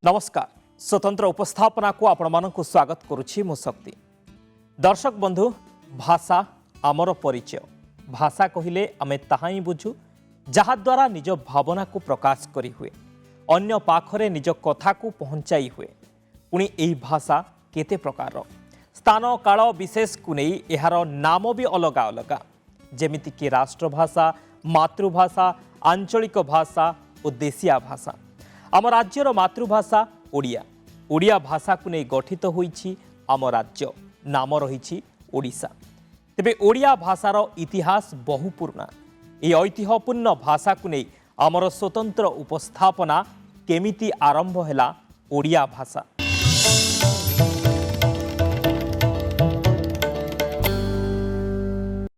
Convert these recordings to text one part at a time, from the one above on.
नमस्कार स्वतंत्र उपस्थापना को आपण मानक स्वागत करुछि मु शक्ति। दर्शक बंधु भाषा आमर परिचय। भाषा कहिले आमे ताहा ही बुझु जहा द्वारा निज भावना को प्रकाश करी हुए अन्य पाखरे निज कथा को पहुंचाई हुए। पुणी एही भाषा केते प्रकार स्थान काल विशेष को नहीं एहार नाम भी अलग अलग जेमिति कि राष्ट्रभाषा, मातृभाषा, आंचलिक भाषा और देशिया भाषा। आम राज्यर मातृभाषा ओडिया। ओडिया भाषा को नहीं गठित होईछि आम राज्य नाम रही ओडिशा। तेबे ओडिया भाषार इतिहास बहु पुराना। ये ऐतिह्यपूर्ण भाषा को नहीं आमर स्वतंत्र उपस्थापना केमिति आरंभ हैला ओडिया भाषा।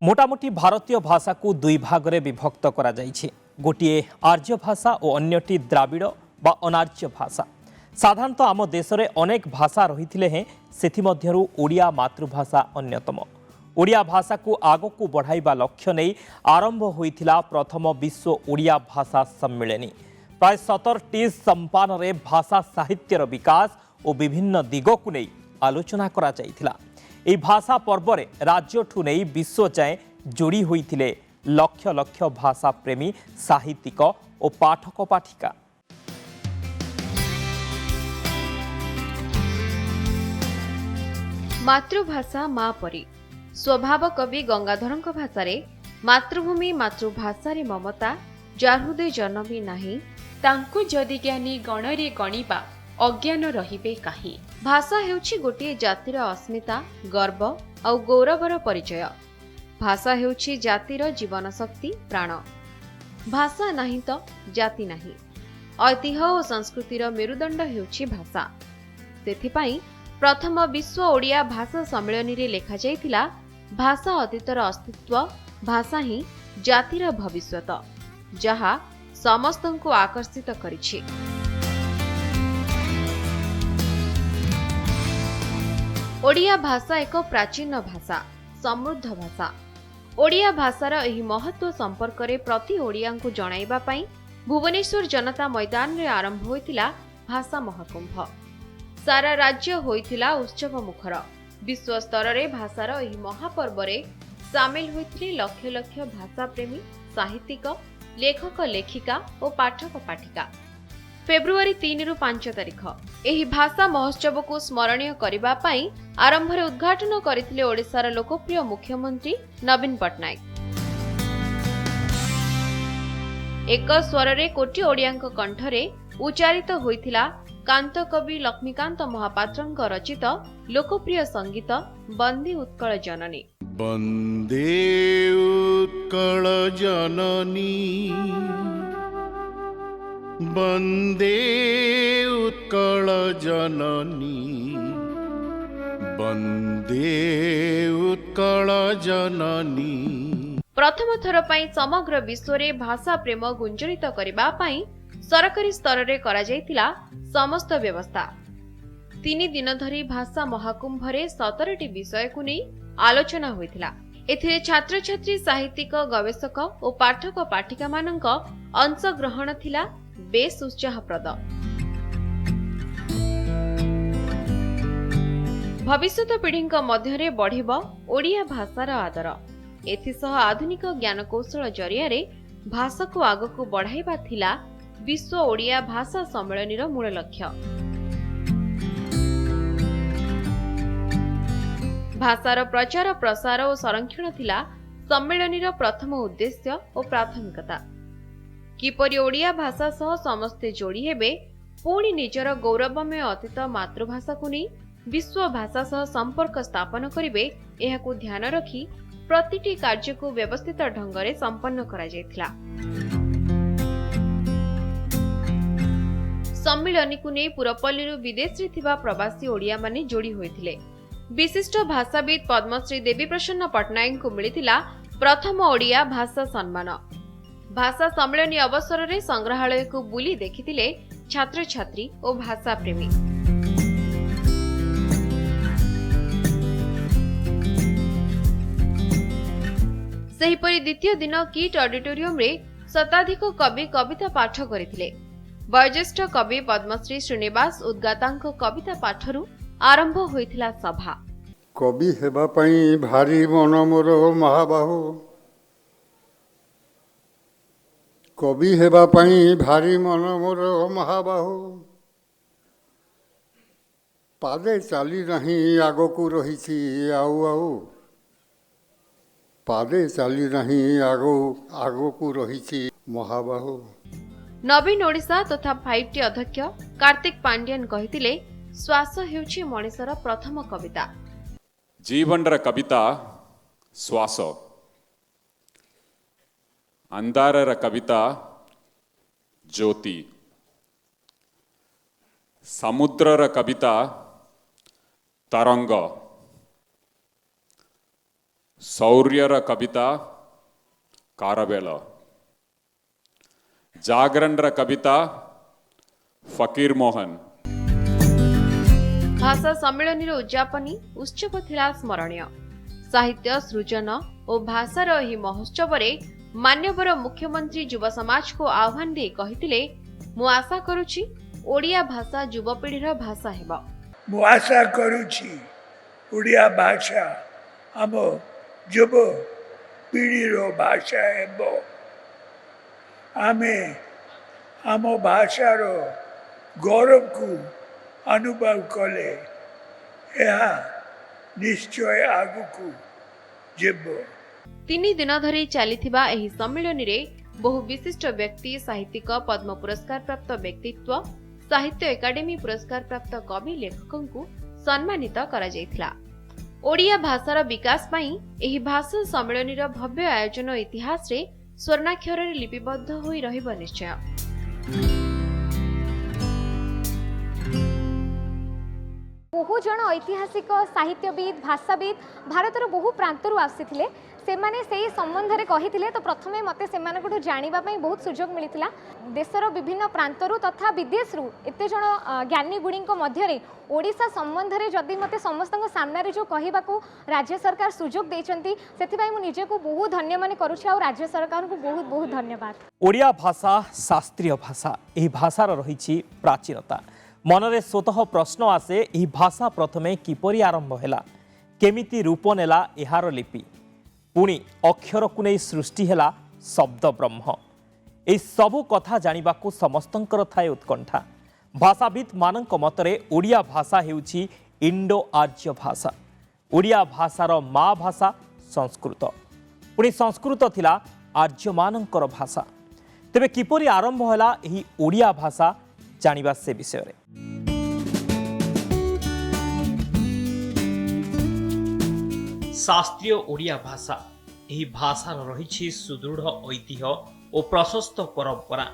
मोटामोटी भारतीय भाषा को दुई भाग में विभक्त करा जाइछि। गोटिए आर्य भाषा और अन्यटी द्राविड़ बा अनार्य भाषा। साधारणतः आम देश में अनेक भाषा रही हैं सेथिमध्यरु ओडिया मातृभाषा अन्यतम। ओडिया भाषा को आग को बढ़ाइबा लक्ष्य नहीं आरंभ होइथिला प्रथम विश्व ओडिया भाषा सम्मेलन। प्राय 17टी संपान रे भाषा साहित्यर विकास और विभिन्न दिग को नहीं आलोचना करा जाइथिला। एही भाषा पर्व रे राज्य ठू नहीं विश्व जाए जोड़ी होइथिले लक्ष लक्ष भाषा प्रेमी साहित्यिक और पाठक पाठिका। मातृभाषा माँ परी स्वभाव कवि गंगाधरଙ୍କ भाषारे मातृभूमि मातृभाषा रे ममता जार हृदय जनमी नाही तांकु जदि ज्ञानी गणरे गणिबा अज्ञान रहिबे काहे। भाषा हेउछि गोटे जातिर अस्मिता, गर्व और गौरवर परिचय। भाषा हेउछि जातिर जीवन शक्ति, प्राण। भाषा नाही तो जाति नाही। ऐतिह्य और संस्कृतिर मेरुदंड हेउछि भाषा। सेथिपाई प्रथम विश्व ओडिया भाषा सम्मेलन रे लेखा जाइतिला भाषा अतीतर अस्तित्व, भाषा ही जातिर भविष्यत, जहा समस्तंकु आकर्षित करिछि। ओडिया भाषा एक प्राचीन भाषा, समृद्ध भाषा। ओडिया भाषार एही महत्व संपर्क रे प्रति ओडियांकु जणाइबा पई भुवनेश्वर जनता मैदान रे आरंभ होइतिला भाषा महाकुंभ। सारा राज्य होइतिला उत्सव मुखर। विश्व स्तर रे भाषार एही महापर्व रे सामिल होइतिले लक्ष लक्ष भाषा प्रेमी, साहित्यिक, लेखक लेखिका और पाठक पाठिका। फेब्रुआरी 3 रु 5 तारिख एही भाषा महोत्सव को स्मरणीय करिबा पई आरंभ रे उद्घाटन करितिले ओडिशार लोकप्रिय मुख्यमंत्री नवीन पट्टनायक। एक स्वर रे कोटी ओडियांक कंठरे उच्चारित होइतिला कांत कवि लक्ष्मीकांत महापात्रଙ୍କ रचित लोकप्रिय संगीत वंदे उत्कल जननी। वंदे उत्कल जननी, वंदे उत्कल जननी, वंदे उत्कल जननी। प्रथम थर पई समग्र विश्व रे भाषा प्रेम गुंजरित करिबा पई सरकारी स्तर रे करा जाइतिला समस्त व्यवस्था। 3 दिन धरी भाषा महाकुंभ रे 17टी विषय को नहीं आलोचना होइतिला। एथिरे छात्र छात्री, साहित्यिक, गवेषक और पाठक पाठिका मानक अंश ग्रहण थिला बेस उत्साहप्रद। भविष्यत पीढ़ीक मध्यरे बढ़िबो ओडिया भाषार आदर। एथिसह आधुनिक ज्ञान कौशल जरिया रे भाषा को आगकु बढ़ाइबा थिला विश्व ओडिया भाषा सम्मेलन मूल लक्ष्य। भाषार प्रचार प्रसार और संरक्षण थिला सम्मेलन प्रथम उद्देश्य और प्राथमिकता। किपरि ओडिया भाषा सह समस्ते जोड़ी हेबे, पुणी निजर गौरवमय अतीत मातृभाषा को नहीं विश्व भाषा सह संपर्क स्थापन करिबे, एहाकु ध्यान रखी प्रतिटी कार्य को व्यवस्थित ढंगरे संपन्न करा जायतिला। सम्मेलन को नहीं पुरपल्ली विदेश रे थिबा प्रवासी ओडिया माने जोड़ी होइथिले। विशिष्ट भाषाविद पद्मश्री देवी प्रसन्न पट्टनायक को मिलिथिला प्रथम ओडिया भाषा सम्मान। भाषा सम्मेलन अवसर रे संग्रहालय को बुली देखिथिले छात्र छात्री और भाषा प्रेमी। सेहिपरि द्वितीय दिन किट ऑडिटोरियम रे शताधिक कवि कविता पाठ करथिले। वयोज्येष्ठ कवि पद्मश्री श्रीनिवास उद्गाताଙ୍କ कविता पाठरू आरंभ होइथिला सभा। कवि हेबा पई भारी मन मोर महाबाहु, कवि हेबा पई भारी मन मोर महाबाहु, पादे चली नहीं आगकू रही आउ आउ, पादे चली नहीं आगकू रही महाबाहु। नवीन ओडिशा तथा 5T अध्यक्ष कार्तिक पांड्यन कहिथिले श्वास हेउछि मଣିଷର प्रथम कविता। जीवनर कविता श्वास, अंधारर कविता ज्योति, समुद्रर कविता तरंग, शौर्यर कविता कारवेल, जागरणर कविता फकीर मोहन। भाषा सम्मेलन उद्यापनी उत्सव थिला स्मरणीय। साहित्य सृजन और भाषार ଏହି महोत्सवरे मान्यवर मुख्यमंत्री युवा समाज को आह्वान दे कहिथिले मु आशा करूछि ओडिया भाषा युवपीढ़ीर भाषा हेबो। मु आशा करूछि ओडिया भाषा आम युव पीढ़ीर भाषा हेबो। आमे आम भाषार गौरव को अनुभव कले यह निश्चय आगुकू जेबो। 3 दिन धरी चलिथिबा एही सम्मेलन रे बहु विशिष्ट व्यक्ति, साहित्यिक, पद्म पुरस्कार प्राप्त व्यक्तित्व, साहित्य एकाडेमी पुरस्कार प्राप्त कवि लेखकों को सम्मानित करा जायथिला। ओडिया भाषार विकास पई एही भाषा सम्मेलन र भव्य आयोजन इतिहास रे स्वर्णाक्षर रे लिपिबद्ध होई रहिब निश्चय। बहु जन ऐतिहासिक साहित्यविद भाषाविद भारतर बहु प्रांतरू आसीथिले। सेमाने सेही संबंधरे कहिथिले तो प्रथमे मते सेमानकठु जानिबा पई बहुत सुजोग मिलिथिला। देशर विभिन्न प्रांतरू तथा विदेशरू एते जण ज्ञानी गुणीको मध्यरे ओडिशा संबंधरे जदि मते समस्तक सामने जो कहिबाको राज्य सरकार सुजोग देचंती सेथिबाई मु निजे को बहुत धन्य माने करूछि और राज्य सरकार को बहुत बहुत धन्यवाद। ओडिया भाषा शास्त्रीय भाषा, एही भाषार रहिछि प्राचीनता। मनरे स्वतः प्रश्न आसे एही भाषा प्रथमे किपरि आरंभ हैला, केमिति रूप नेला एहार लिपि, पुणी अक्षर को नहीं सृष्टि हैला शब्द ब्रह्म। एही सबु कथा जानिबाकू समस्तंकर थाए उत्कंठा। भाषाविद मानक मतरे ओडिया भाषा हेउछि इंडो आर्य भाषा। ओडिया भाषार माँ भाषा संस्कृत, पुणी संस्कृत थिला आर्य मानकर भाषा। तेबे किपरि आरंभ हैला एही ओडिया भाषा जानिबा से विषय रे। शास्त्रीय ओडिया भाषा, एही भाषार रहिछि सुदृढ़ ऐतिह्य और प्रशस्त परंपरा।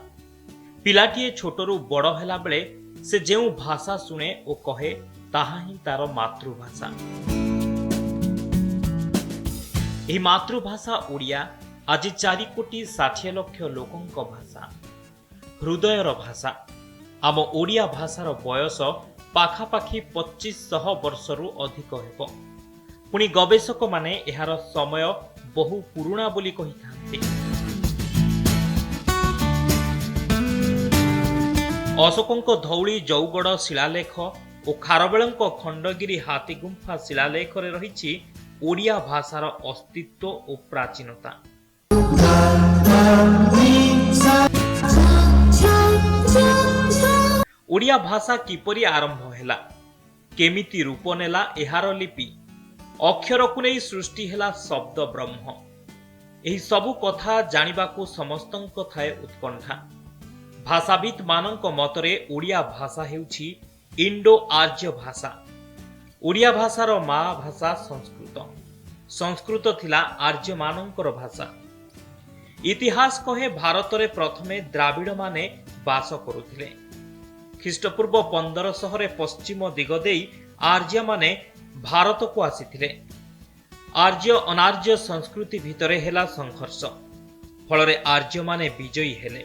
पिलाटीए छोटरू बड़ हेला बेले से जेउ भाषा शुणे और कहे ताहा ही तार मातृभाषा। एही मातृभाषा ओडिया आज 4,60,00,000 लोकंक भाषा, हृदयर भाषा। आम ओडिया भाषार बयस पाखापाखि 2500 वर्षरू अधिक हेब। पुणी गवेषक माने एहार समय बहु पुरुणा बोली कहिथांती। अशोकंक धौली जौगड़ शिलालेख और खारवेलंक खंडगिरी हाथीगुंफा शिलालेख रे रहिछि ओडिया भाषार अस्तित्व और प्राचीनता। ओडिया भाषा किपरि आरंभ हैला, केमिति रूप नेला एहार लिपि, अक्षर को नहीं सृष्टि हैला शब्द ब्रह्म। एही सबु कथा जानिबाकू समस्तंक थाए उत्कंठा। भाषाविद मानक मतरे ओडिया भाषा हेउछि इंडो आर्य भाषा। ओडिया भाषार माँ भाषा संस्कृत, संस्कृत थिला आर्य मानकर भाषा। इतिहास कहे भारत रे प्रथमे द्राविड़ माने बास करुथिले। ख्रीष्टपूर्व 1500 रे पश्चिम दिग देई आर्य माने भारत को आसीथिले। आर्य अनार्य संस्कृति भितरे हेला संघर्ष, फलरे आर्य माने विजयी हेले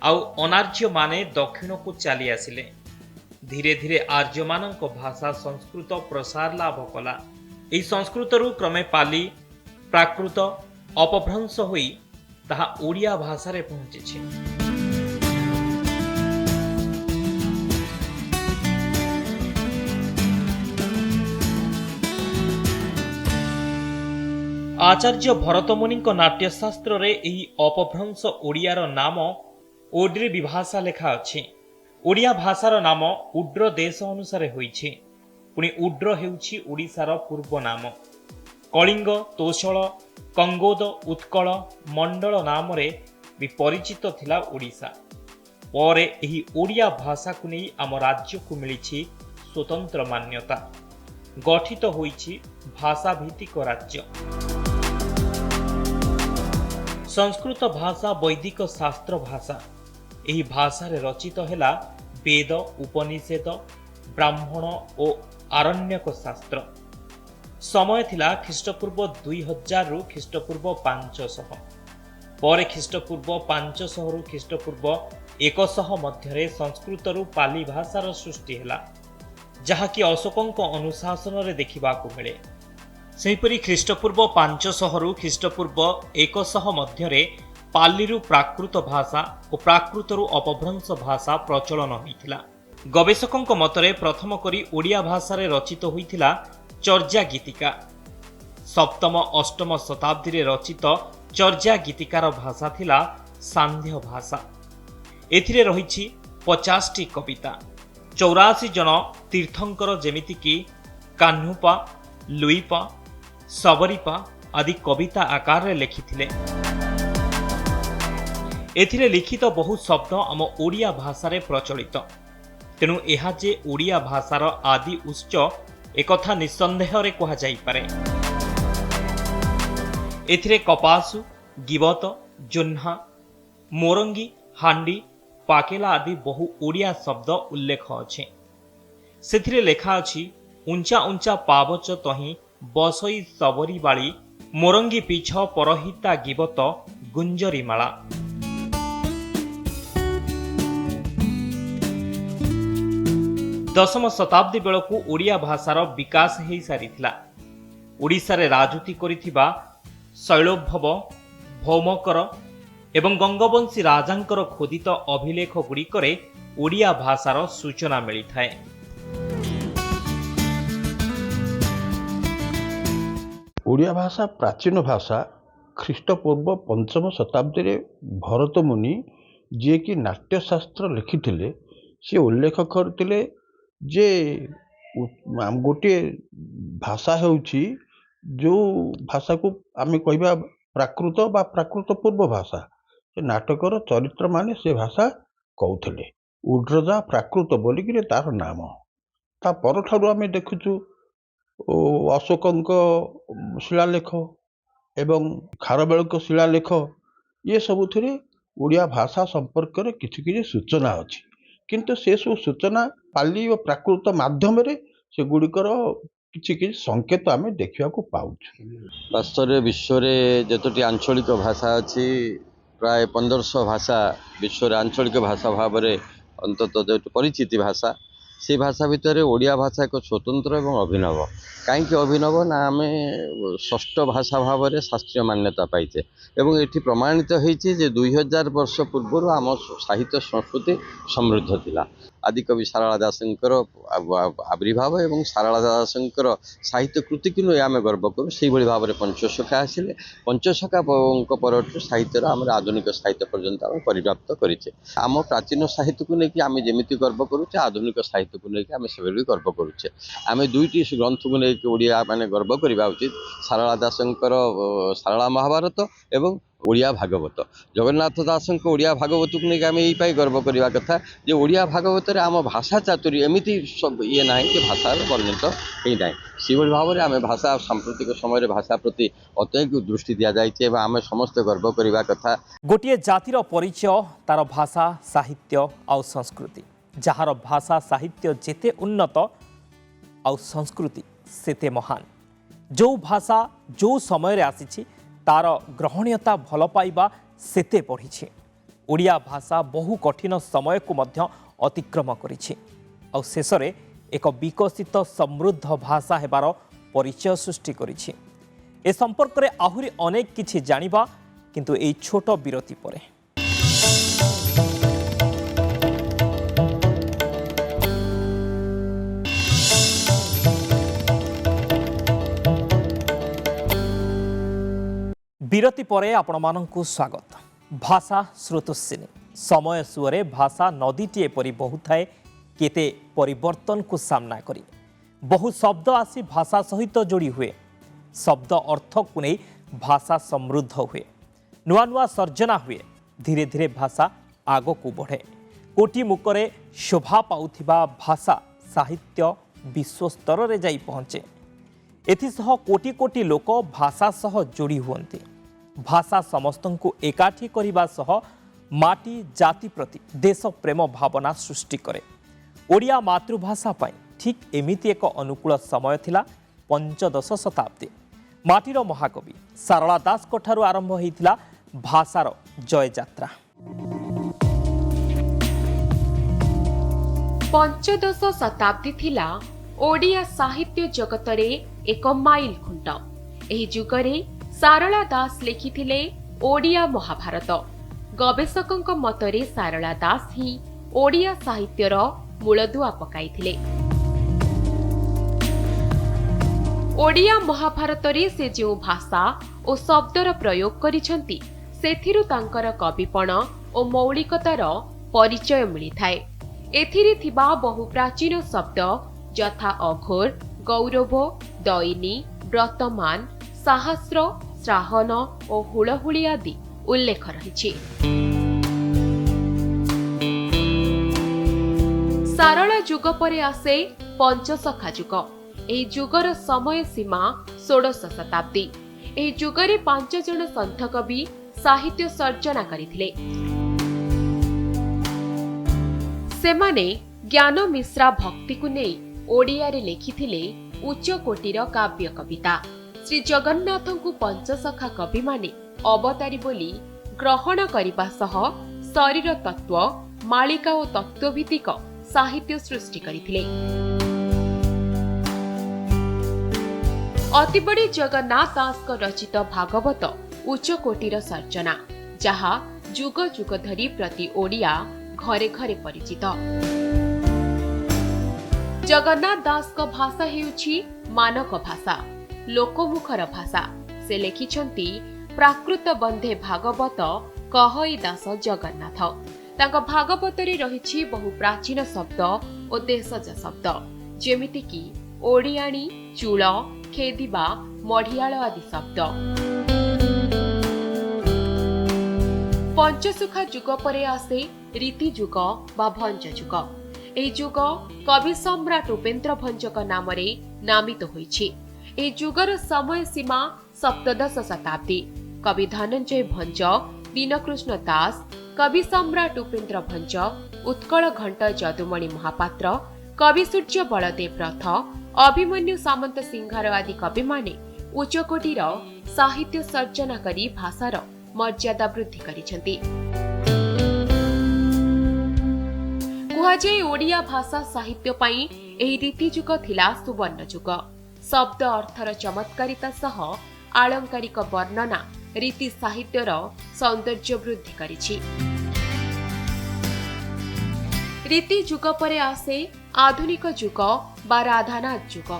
आउ अनार्य माने दक्षिण को चली आसिले। धीरे धीरे आर्य मानक भाषा संस्कृत प्रसार लाभ कला। एही संस्कृतरू क्रमे पाली प्राकृत अपभ्रंश होई ताहा ओडिया भाषा रे पहुंचीछि। आचार्य भरतमुनि नाट्यशास्त्र रे एही अपभ्रंश ओडियार नाम ओड्री विभाषा लेखा अछि। ओडिया भाषार नाम उड्र देश अनुसार होइछि। पुणी उड्र हेउछि ओडिशार पूर्व नाम। कलिंग, तोषल, कंगोद, उत्कल, मंडल नाम रे भी परिचित थिला ओडिशा। पर एही ओडिया भाषा को नहीं आम राज्य को मिली स्वतंत्र मान्यता। गठित होइछि भाषा भित्तिक राज्य। संस्कृत भाषा वैदिक शास्त्र भाषा। एही भाषा रे रचित हेला वेद, उपनिषद, ब्राह्मण और आरण्यक शास्त्र। समय थिला ख्रीष्टपूर्व 2000 रु ख्रीष्टपूर्व 500। पर ख्रीष्टपूर्व 500 रु ख्रीष्टपूर्व 100 मध्य संस्कृत रु पाली भाषार सृष्टि हेला, जहाँकि अशोकଙ୍କ अनुशासन रे देखिबाकू मिले। सेहिपरि ख्रीष्टपूर्व 500 रु ख्रीष्टपूर्व 100 मध्य पालीरु प्राकृत भाषा और प्राकृतरु अपभ्रंश भाषा प्रचलन होइथिला। गवेषकଙ୍କ मतरे प्रथम करी ओडिया भाषा रे रचित होइथिला चर्या गीतिका। सप्तम अष्टम शताब्दी रे रचित चर्या गीतिकार भाषा थिला सांध्य भाषा। एथिरे रहिछि 50टी कविता। 84 जन तीर्थंकर जेमिति कि कान्हुपा, लुईपा, सबरीपा आदि कविता आकार रे लिखिथिले। एथिरे लिखित बहु शब्द आम ओडिया भाषा रे प्रचलित। तेणु एहा जे ओडिया भाषार आदि उच्च एकथा निसंदेह रे कहा जाई पारे। एथिरे कपासु, गिबत, जोन्हा, मोरंगी, हांडी, पाकेला आदि बहु ओडिया शब्द उल्लेख अछि। सेथिरे लेखा अछि उंचा उंचा पावच तही बसई सबरी बाली, मोरंगी पीछ परहिता गिबत गुंजरी माला। दशम शताब्दी बेलकू ओडिया भाषार विकास हो सारिथिला। ओडिशा रे राजूती करिथिबा शैलोभव, भौमकर एवं गंगवंशी राजांकर खोदित अभिलेख गुड़िकरे ओडिया भाषार सूचना मिली थाए। ओडिया भाषा प्राचीन भाषा। ख्रीष्टपूर्व 5म शताब्दी रे भरत मुनि जे कि नाट्यशास्त्र लिखिथिले से उल्लेख करथिले जे गोटे भाषा हेउछि जो भाषा को आमे कहबा प्राकृत बा प्राकृत पूर्व भाषा। से नाटकर चरित्र माने से भाषा कहउथिले। उड्रजा प्राकृत बोलिकिरे तार नाम। ता परठारु आमे देखुछु अशोकଙ୍କ शिलालेख एवं खारबेलଙ୍କ शिलालेख ये सबुथिरे ओडिया भाषा संपर्क रे किछि किछि सूचना अछि। किंतु से सब सूचना पाली और प्राकृत माध्यम रे से गुड़िकर किछि किछि संकेत आमे देखिया को पाउछु। वास्तव विश्व रे जतोटी आंचलिक भाषा अछि प्राय 1500 भाषा विश्व रे आंचलिक भाषा भाव रे अंततः जो परिचिति भाषा से भाषा भितर ओडिया भाषा एक स्वतंत्र एवं अभिनव। कहीं अभिनव ना आम षष्ठ भाषा भाव में शास्त्रीय मान्यता पाइचे एवं ये प्रमाणित होती जे 2000 वर्ष पूर्व आम साहित्य संस्कृति समृद्ध थिला। आदिकवि सारला दासंकर आविर्भाव एवं सारला दासंकर साहित्य कृति कि आम गर्व करूँ। से भाव में पंचशखा आसिले। पंचशखा पर साहित्यर आम आधुनिक साहित्य पर्यंत आम परिव्याप्त करें। आम प्राचीन साहित्य को लेकिन आम जमी गर्व करुचे आधुनिक साहित्य को लेकिन आम से भी गर्व करुचे। आम दुईटी ग्रंथ को लेकिन ओडिया माने गर्व करवा उचित। सारला दासंकर सारला महाभारत एवं ओडिया भागवत। जगन्नाथ दास ओडिया भागवत को लेकिन आम यही गर्व करवा कथा जे ओडिया भागवत आम भाषा चातुर्य एमती सब ये ना कि भाषा वर्णित ही ना। से भाव में आम भाषा सांप्रतिक समय भाषा प्रति अत्यधिक दृष्टि दि जाए। आम समस्त गर्व करवा कथा। गोटे जातिर परिचय तार भाषा साहित्य आउ संस्कृति। जार भाषा साहित्य जेते उन्नत आउ संस्कृति सेते महान। जो भाषा जो समय रे आसीछि तार ग्रहणीयता भल पाइबा सेते बढ़ी। ओडिया भाषा बहु कठिन समय को मध्य अतिक्रम करिछि आउ शेषरे एक विकसित समृद्ध भाषा हेबार परिचय सृष्टि करिछि। ए संपर्क रे आहुरी अनेक किछि जानिबा, किंतु एई छोट विरति परे। বিরতি পরে আপনার স্বাগত। ভাষা স্রোতস্বিনী समय सुअरे भाषा नदीटी एपरी बहुए केते परिवर्तन को सामना करी बहु शब्द आसी भाषा सहित जोड़ी हुए शब्द अर्थ को नहीं भाषा समृद्ध हुए नुआ नुआ सर्जना हुए धीरे धीरे भाषा आग को बढ़े कोटि मुकरे शोभा पाउथिबा भाषा साहित्य विश्व स्तर रे जाई पहुँचे एथिसह कोटि कोटि लोक भाषा सह जोड़ी हुअन्ति भाषा समस्तंकु एकाठी करिबा सह माटी जाति प्रति देश प्रेम भावना सृष्टि करे ओडिया मातृभाषा पाई ठीक एमिति एक अनुकूल समय थिला पंचदश शताब्दी माटीर महाकवि सारला दास ठारू आरंभ होइथिला भाषार जय यात्रा। पंचदश शताब्दी थिला ओडिया साहित्य जगतरे एक माइल खुंट। एही जुगरे सारला दास लिखिथिले ओडिया महाभारत। गवेषकों मतरे सारला दास ही ओडिया साहित्यर मूलदुआ पकाइथिले। ओडिया महाभारत रे से जो भाषा और शब्दर प्रयोग करिसंती सेथिरु तांकर कविपण और मौलिकतार परिचय मिलिथाए। एथिरे थिबा बहु प्राचीन शब्द यथा अघोर गौरव दैनी वर्तमान सहस्र श्राहन और हुलहुली आदि उल्लेख रही। सारला जुग परे आसे पंचसखा जुग। एही जुगर समय सीमा 16 शताब्दी। एही जुगरे 5 जन संत कवि साहित्य सर्जना करिथिले। सेमाने ज्ञान मिश्रा भक्ति को नहीं ओडिया रे लिखिथिले उच्च कोटिर काव्य कविता। श्री जगन्नाथ को पंचसखा कवि माने अवतारी बोली ग्रहण करिबा सह शरीर तत्व मालिका और तत्वभित्तिक साहित्य सृष्टि करिथिले। अतिबड़ी जगन्नाथ दास रचित भागवत उच्च कोटिर सर्जना जहा जुग जुग धरी प्रति ओडिया घरे घरे परिचित। जगन्नाथ दास का भाषा हेउछि मानक भाषा लोकमुखर भाषा। से लिखिछंती प्राकृत बंधे भागवत कहई दास जगन्नाथ। तांका भागवत रे रहिछि बहु प्राचीन शब्द और देशज शब्द जेमिति कि ओडियाणी चूल खेदिबा मढ़ियाळ आदि शब्द। पंचसुखा जुग परे आसे रीति जुग बा भंज जुग। एही जुग कवि सम्राट उपेन्द्र भंजक नाम रे नामित होइछि। एही जुगर समय सीमा सप्तदश शताब्दी। कवि धनंजय भंज दीनकृष्ण दास कवि सम्राट उपेन्द्र भंज उत्कल घंट जदुमणि महापात्र कवि सूर्य बलदेव रथ अभिमन्यु सामंत सिंहार आदि कवि माने उच्चकोटीर साहित्य सर्जना करी भाषार मर्यादा वृद्धि करिसेंती। कुहाଯାଏ ओडिया भाषा साहित्य पाई एही रीति जुग थिला सुवर्ण जुग। शब्द अर्थर चमत्कारिता सह आलंकारिक वर्णना रीति साहित्यर सौंदर्य वृद्धि करिछि। रीति जुग परे आसे आधुनिक जुग बा राधानाथ जुग।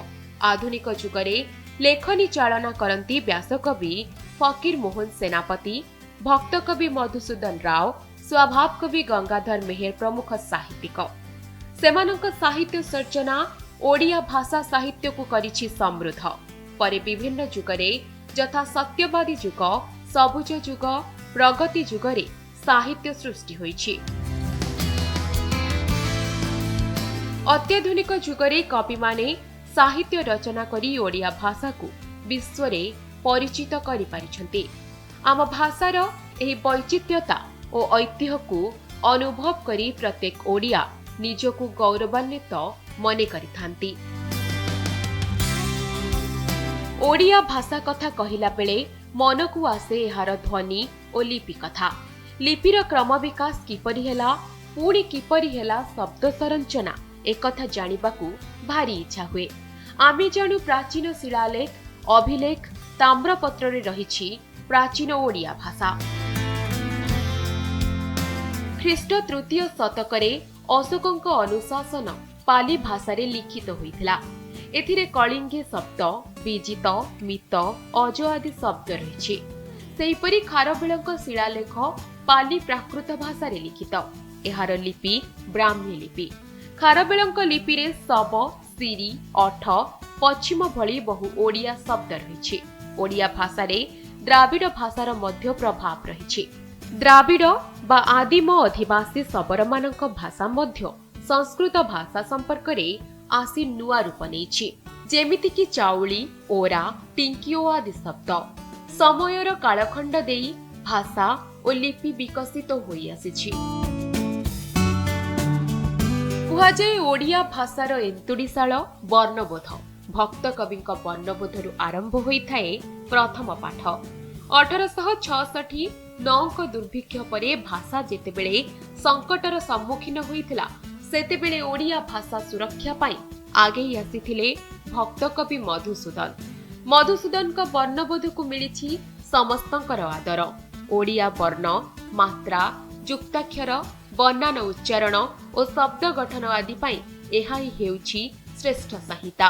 आधुनिक जुगरे लेखनी चालना करंती व्यासकवि फकीर मोहन सेनापति भक्त कवि मधुसूदन राव स्वभाव कवि गंगाधर मेहेर प्रमुख साहित्यिक। सेमानक साहित्य सर्जना ओडिया भाषा साहित्य को करिछि समृद्ध। परे विभिन्न जुगरे यथा सत्यवादी जुग सबुज जुग प्रगति जुगरे साहित्य सृष्टि होइछि। अत्याधुनिक जुगरे कवि माने साहित्य रचना करी ओडिया भाषा को विश्व रे परिचित करि पारिछंती। आम भाषार एही वैचित्र्यता और ऐतिह्य को अनुभव करी प्रत्येक ओडिया निजको गौरवान्वित मने करिथांती। ओडिया भाषा कथा कहिला बेले मन को आसे एहार ध्वनि और लिपि कथा। लिपिर क्रम विकास किपरि हेला पुणी किपरि हेला शब्द संरचना एक कथा जानिबाकू भारी इच्छा हुए। आमे जानु प्राचीन शिलालेख अभिलेख ताम्रपत्र रे रहिछि प्राचीन ओडिया भाषा। ख्रीष्ट तृतीय शतकरे अशोकଙ୍କ अनुशासन पाली भाषा रे लिखित होइथिला। एथिरे कलिंगे शब्द विजित मित अज आदि शब्द रहिछि। सेहीपरि खारबेलଙ୍କ शिलालेख पाली प्राकृत भाषा रे लिखित। एहार लिपि ब्राह्मी लिपि। खारबेलଙ୍କ लिपि रे सब, सिरी, अठ, पश्चिम भली बहु ओडिया शब्द रहिछि। ओडिया भाषा रे द्राविड़ भाषार मध्य प्रभाव रहिछि। द्राविड़ बा आदिम अधिवासी सबरमानଙ୍କ भाषा मध्य संस्कृत भाषा संपर्क रे आसी नुआ रूप नेछि, जेमिति कि चाउली, ओरा, टिंकिओ आदि शब्द। समयर कालखंड देई भाषा और लिपि विकसित होई आसिछि। कुहाजाए ओडिया भाषार एन्तुड़ीशाल वर्णबोध। भक्त कविଙ୍କ वर्णबोधରୁ आरंभ होइथाए प्रथम पाठ। 1866 9 दुर्भिक्ष परे भाषा जेतेबेले संकटर सम्मुखीन होइथिला, सेतेबेले ओडिया भाषा सुरक्षा पाई आगे आसीथिले भक्त कवि मधुसूदन। मधुसूदनଙ୍କ वर्णबोधକୁ मिलिछि समस्तଙ୍କର आदर। ओडिया वर्ण, मात्रा, जुक्ताक्षर, बन्नान उच्चारण और शब्द गठन आदि पाई ଏହା ହିଁ ହେଉଛି ଶ୍ରେଷ୍ଠ ସାହିତା।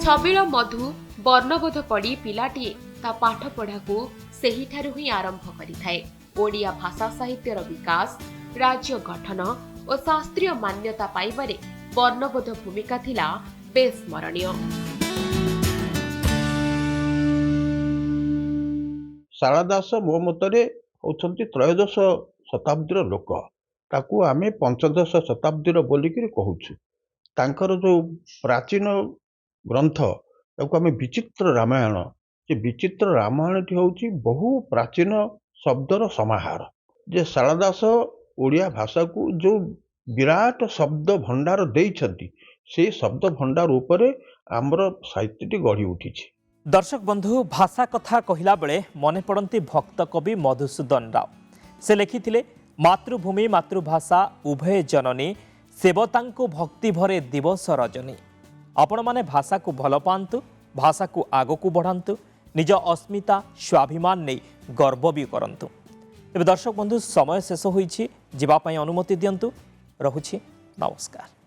ଛବିଳ ମଧୁ ବର୍ଣ୍ଣବୋଧ ପଢ଼ି ପିଲାଟିଏ ତା ପାଠ ପଢ଼ାକୁ ସେହିଠାରୁ ହିଁ ଆରମ୍ଭ କରିଥାଏ। ଓଡ଼ିଆ ଭାଷା ସାହିତ୍ୟର ବିକାଶ, ରାଜ୍ୟ ଗଠନ ଓ ଶାସ୍ତ୍ରୀୟ ମାନ୍ୟତା ପାଇବାରେ ବର୍ଣ୍ଣବୋଧ ଭୂମିକା ଥିଲା ବେଶ ସ୍ମରଣୀୟ। ଶାରଳା ଦାସ ମୋ ମତରେ ହେଉଛନ୍ତି ତ୍ରୟୋଦଶ ଶତାବ୍ଦୀର ଲୋକ। ତାକୁ ଆମେ ପଞ୍ଚଦଶ ଶତାବ୍ଦୀର ବୋଲିକିରି କହୁଛୁ। ତାଙ୍କର ଯେଉଁ ପ୍ରାଚୀନ ଗ୍ରନ୍ଥ ତାକୁ ଆମେ ବିଚିତ୍ର ରାମାୟଣ, ସେ ବିଚିତ୍ର ରାମାୟଣଟି ହେଉଛି ବହୁ ପ୍ରାଚୀନ ଶବ୍ଦର ସମାହାର। ଯେ ଶାରଳା ଦାସ ଓଡ଼ିଆ ଭାଷାକୁ ଯେଉଁ ବିରାଟ ଶବ୍ଦ ଭଣ୍ଡାର ଦେଇଛନ୍ତି, ସେଇ ଶବ୍ଦ ଭଣ୍ଡାର ଉପରେ ଆମର ସାହିତ୍ୟଟି ଗଢ଼ି ଉଠିଛି। दर्शक बंधु, भाषा कथा कहला बेले मने पड़ती भक्त कवि मधुसूदन राव। से लिखिथिले मातृभूमि मातृभाषा उभय जननी, सेवतांको भक्ति भरे दिवस रजनी। आपण माने भाषा को भल पांतु, भाषा को आगो को बढ़ांतु, निज अस्मिता स्वाभिमान नहीं गर्व भी करंतु। तेबे दर्शक बंधु, समय शेष होईछि, जीवा पई अनुमति दियंतु। रहुछि, नमस्कार।